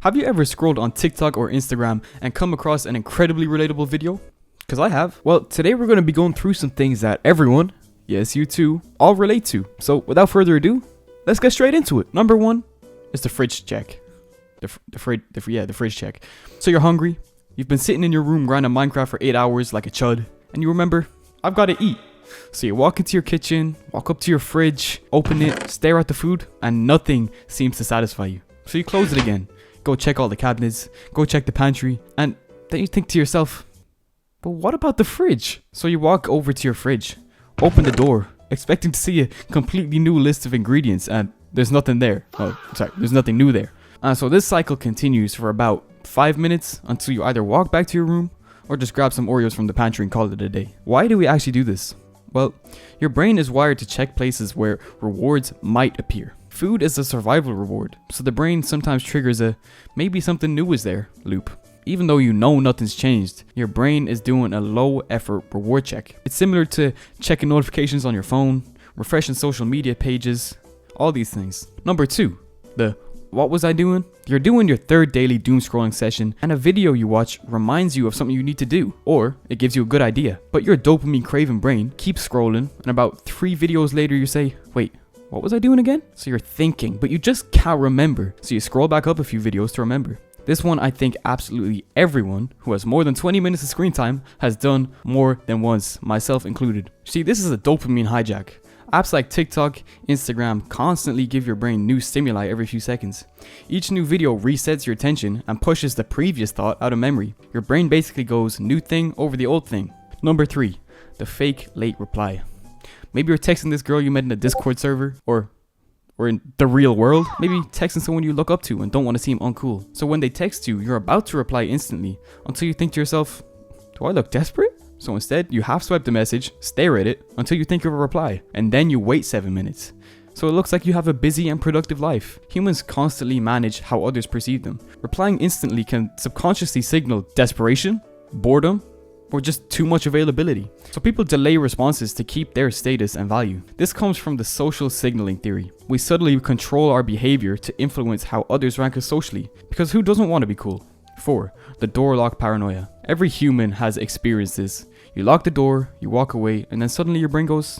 Have you ever scrolled on TikTok or Instagram and come across an incredibly relatable video? Because I have. Well, today we're going to be going through some things that everyone, yes you too, all relate to. So without further ado, let's get straight into it. Number one is the fridge check. The fridge check. So you're hungry, you've been sitting in your room grinding Minecraft for 8 hours like a chud, and you remember, I've got to eat. So you walk into your kitchen, walk up to your fridge, open it, stare at the food, and nothing seems to satisfy you. So you close it again, go check all the cabinets, go check the pantry, and then you think to yourself, but what about the fridge? So you walk over to your fridge, open the door, expecting to see a completely new list of ingredients, and there's nothing there. Oh, sorry, there's nothing new there. So this cycle continues for about 5 minutes until you either walk back to your room or just grab some Oreos from the pantry and call it a day. Why do we actually do this? Well, your brain is wired to check places where rewards might appear. Food is a survival reward, so the brain sometimes triggers a maybe something new is there loop. Even though you know nothing's changed, your brain is doing a low effort reward check. It's similar to checking notifications on your phone, refreshing social media pages, all these things. Number two, the what was I doing? You're doing your third daily doom scrolling session and a video you watch reminds you of something you need to do, or it gives you a good idea. But your dopamine craving brain keeps scrolling, and about 3 videos later you say, wait, what was I doing again? So you're thinking, but you just can't remember. So you scroll back up a few videos to remember. This one I think absolutely everyone who has more than 20 minutes of screen time has done more than once, myself included. See, this is a dopamine hijack. Apps like TikTok, Instagram constantly give your brain new stimuli every few seconds. Each new video resets your attention and pushes the previous thought out of memory. Your brain basically goes new thing over the old thing. Number 3, the fake late reply. Maybe you're texting this girl you met in a Discord server or in the real world. Maybe texting someone you look up to and don't want to seem uncool. So when they text you, you're about to reply instantly until you think to yourself, do I look desperate? So instead, you half swipe the message, stare at it until you think of a reply, and then you wait 7 minutes. So it looks like you have a busy and productive life. Humans constantly manage how others perceive them. Replying instantly can subconsciously signal desperation, boredom, or just too much availability. So people delay responses to keep their status and value. This comes from the social signaling theory. We subtly control our behavior to influence how others rank us socially, because who doesn't want to be cool? 4. The door lock paranoia. Every human has experienced this. You lock the door, you walk away, and then suddenly your brain goes,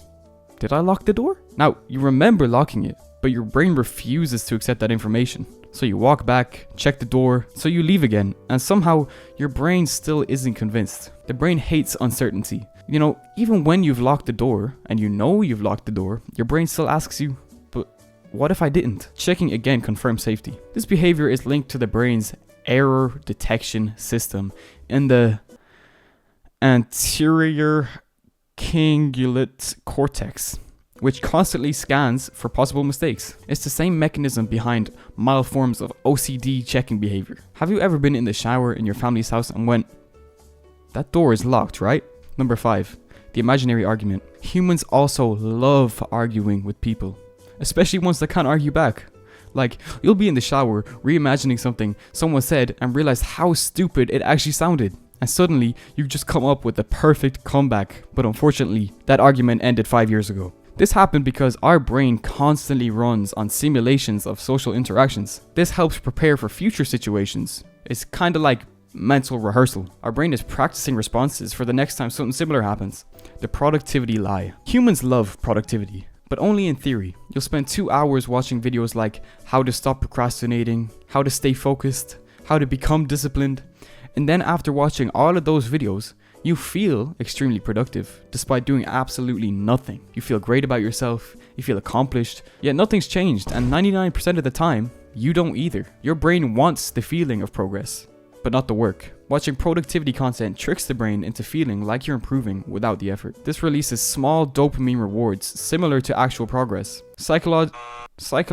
did I lock the door? Now, you remember locking it, but your brain refuses to accept that information. So you walk back, check the door, so you leave again, and somehow your brain still isn't convinced. The brain hates uncertainty. You know, even when you've locked the door, and you know you've locked the door, your brain still asks you, but what if I didn't? Checking again confirms safety. This behavior is linked to the brain's error detection system in the anterior cingulate cortex, which constantly scans for possible mistakes. It's the same mechanism behind mild forms of OCD checking behavior. Have you ever been in the shower in your family's house and went, that door is locked, right? Number 5, the imaginary argument. Humans also love arguing with people, especially ones that can't argue back. Like, you'll be in the shower reimagining something someone said and realize how stupid it actually sounded. And suddenly, you just come up with the perfect comeback. But unfortunately, that argument ended 5 years ago. This happened because our brain constantly runs on simulations of social interactions. This helps prepare for future situations. It's kind of like mental rehearsal. Our brain is practicing responses for the next time something similar happens. The productivity lie. Humans love productivity, but only in theory. You'll spend 2 hours watching videos like how to stop procrastinating, how to stay focused, how to become disciplined, and then after watching all of those videos, you feel extremely productive despite doing absolutely nothing. You feel great about yourself, you feel accomplished, yet nothing's changed, and 99% of the time, you don't either. Your brain wants the feeling of progress, but not the work. Watching productivity content tricks the brain into feeling like you're improving without the effort. This releases small dopamine rewards similar to actual progress. Psychologists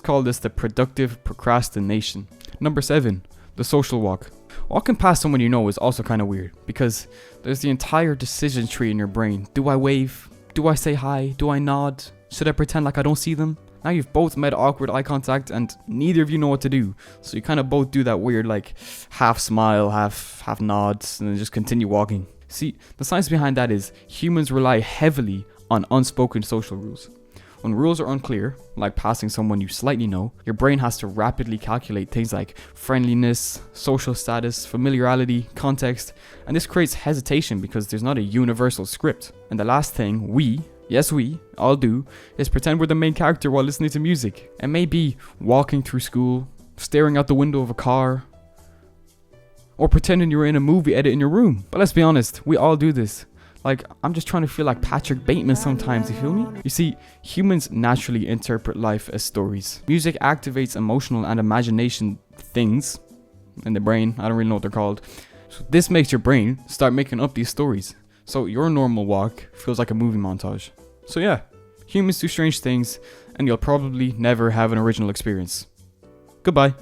call this the productive procrastination. Number 7, the social walk. Walking past someone you know is also kind of weird because there's the entire decision tree in your brain. Do I wave? Do I say hi? Do I nod? Should I pretend like I don't see them? Now you've both made awkward eye contact and neither of you know what to do. So you kind of both do that weird like half smile, half nods, and then just continue walking. See, the science behind that is humans rely heavily on unspoken social rules. When rules are unclear, like passing someone you slightly know, your brain has to rapidly calculate things like friendliness, social status, familiarity, context, and this creates hesitation because there's not a universal script. And the last thing we all do is pretend we're the main character while listening to music. It may be walking through school, staring out the window of a car, or pretending you're in a movie edit in your room. But let's be honest, we all do this. Like, I'm just trying to feel like Patrick Bateman sometimes, you feel me? You see, humans naturally interpret life as stories. Music activates emotional and imagination things in the brain. I don't really know what they're called. So this makes your brain start making up these stories. So your normal walk feels like a movie montage. So yeah, humans do strange things, and you'll probably never have an original experience. Goodbye.